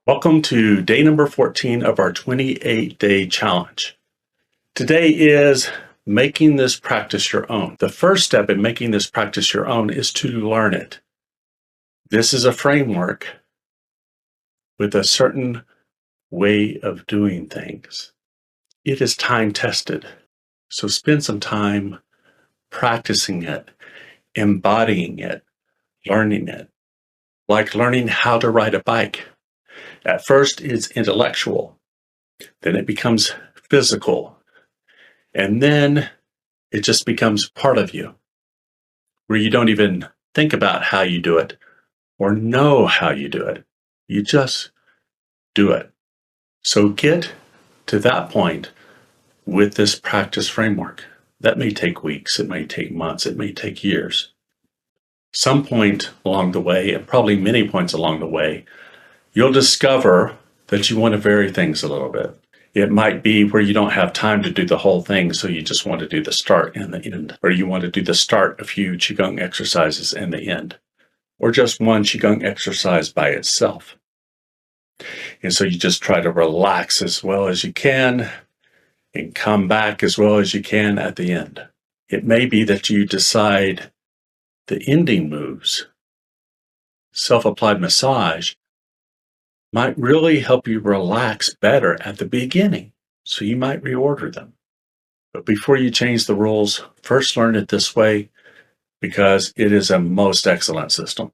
Welcome to day number 14 of our 28-day challenge. Today is making this practice your own. The first step in making this practice your own is to learn it. This is a framework with a certain way of doing things. It is time tested. So spend some time practicing it, embodying it, learning it, like learning how to ride a bike. At first, it's intellectual, then it becomes physical, and then it just becomes part of you, where you don't even think about how you do it or know how you do it. You just do it. So get to that point with this practice framework. That may take weeks, it may take months, it may take years. Some point along the way, and probably many points along the way, you'll discover that you want to vary things a little bit. It might be where you don't have time to do the whole thing, so you just want to do the start and the end. Or you want to do the start, a few Qigong exercises, and the end. Or just one Qigong exercise by itself. And so you just try to relax as well as you can and come back as well as you can at the end. It may be that you decide the ending moves, self-applied massage, might really help you relax better at the beginning, so you might reorder them. But before you change the rules, first learn it this way because it is a most excellent system.